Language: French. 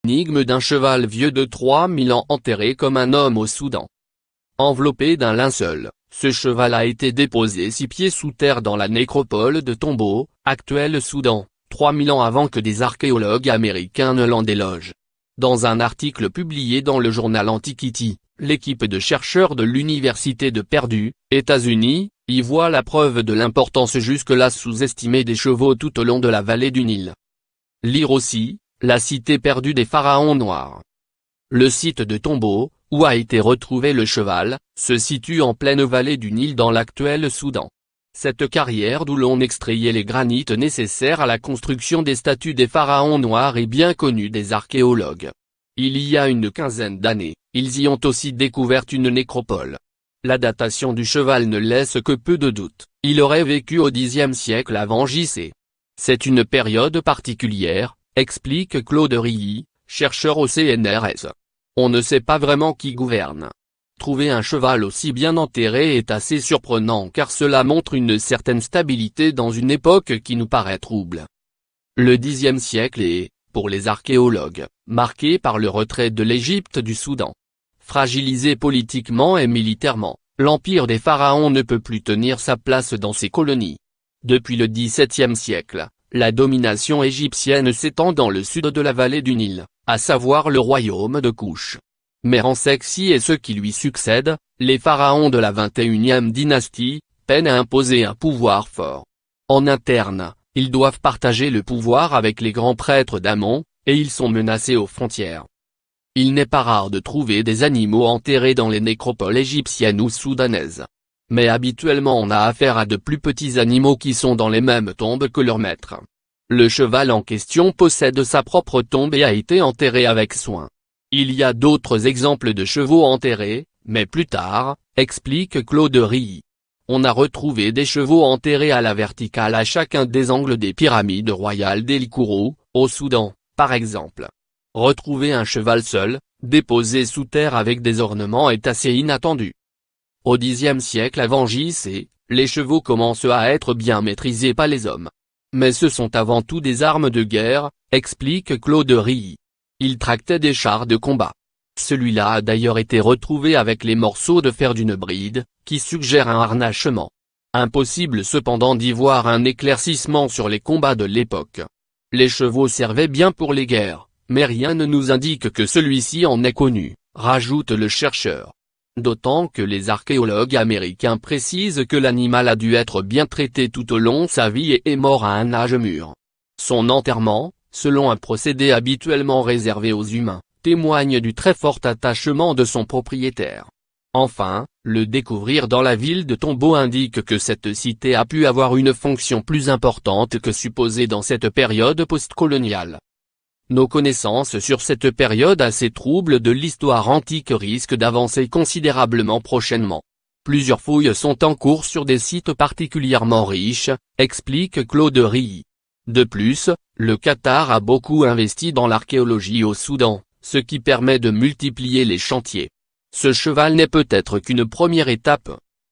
Énigme d'un cheval vieux de 3000 ans enterré comme un homme au Soudan. Enveloppé d'un linceul, ce cheval a été déposé 6 pieds sous terre dans la nécropole de Tombo, actuel Soudan, 3000 ans avant que des archéologues américains ne l'en délogent. Dans un article publié dans le journal Antiquity, l'équipe de chercheurs de l'université de Purdue, États-Unis, y voit la preuve de l'importance jusque-là sous-estimée des chevaux tout au long de la vallée du Nil. Lire aussi, la cité perdue des pharaons noirs. Le site de Tombo, où a été retrouvé le cheval, se situe en pleine vallée du Nil dans l'actuel Soudan. Cette carrière d'où l'on extrayait les granites nécessaires à la construction des statues des pharaons noirs est bien connue des archéologues. Il y a une quinzaine d'années, ils y ont aussi découvert une nécropole. La datation du cheval ne laisse que peu de doutes, il aurait vécu au Xe siècle avant J.C. C'est une période particulière, explique Claude Rilly, chercheur au CNRS. On ne sait pas vraiment qui gouverne. Trouver un cheval aussi bien enterré est assez surprenant car cela montre une certaine stabilité dans une époque qui nous paraît trouble. Le Xe siècle est, pour les archéologues, marqué par le retrait de l'Égypte du Soudan. Fragilisé politiquement et militairement, l'empire des pharaons ne peut plus tenir sa place dans ces colonies. Depuis le XVIIe siècle, la domination égyptienne s'étend dans le sud de la vallée du Nil, à savoir le royaume de Kouch. Mais Ramsès et ceux qui lui succèdent, les pharaons de la 21e dynastie, peinent à imposer un pouvoir fort. En interne, ils doivent partager le pouvoir avec les grands prêtres d'Amon, et ils sont menacés aux frontières. Il n'est pas rare de trouver des animaux enterrés dans les nécropoles égyptiennes ou soudanaises. Mais habituellement on a affaire à de plus petits animaux qui sont dans les mêmes tombes que leurs maîtres. Le cheval en question possède sa propre tombe et a été enterré avec soin. Il y a d'autres exemples de chevaux enterrés, mais plus tard, explique Claude Rilly. On a retrouvé des chevaux enterrés à la verticale à chacun des angles des pyramides royales d'El Kourou, au Soudan, par exemple. Retrouver un cheval seul, déposé sous terre avec des ornements est assez inattendu. Au Xe siècle avant J.C., les chevaux commencent à être bien maîtrisés par les hommes. Mais ce sont avant tout des armes de guerre, explique Claude Rilly. Ils tractaient des chars de combat. Celui-là a d'ailleurs été retrouvé avec les morceaux de fer d'une bride, qui suggèrent un harnachement. Impossible cependant d'y voir un éclaircissement sur les combats de l'époque. Les chevaux servaient bien pour les guerres, mais rien ne nous indique que celui-ci en est connu, rajoute le chercheur. D'autant que les archéologues américains précisent que l'animal a dû être bien traité tout au long de sa vie et est mort à un âge mûr. Son enterrement, selon un procédé habituellement réservé aux humains, témoigne du très fort attachement de son propriétaire. Enfin, le découvrir dans la ville de Tombo indique que cette cité a pu avoir une fonction plus importante que supposé dans cette période postcoloniale. Nos connaissances sur cette période assez trouble de l'histoire antique risquent d'avancer considérablement prochainement. Plusieurs fouilles sont en cours sur des sites particulièrement riches, explique Claude Rilly. De plus, le Qatar a beaucoup investi dans l'archéologie au Soudan, ce qui permet de multiplier les chantiers. Ce cheval n'est peut-être qu'une première étape.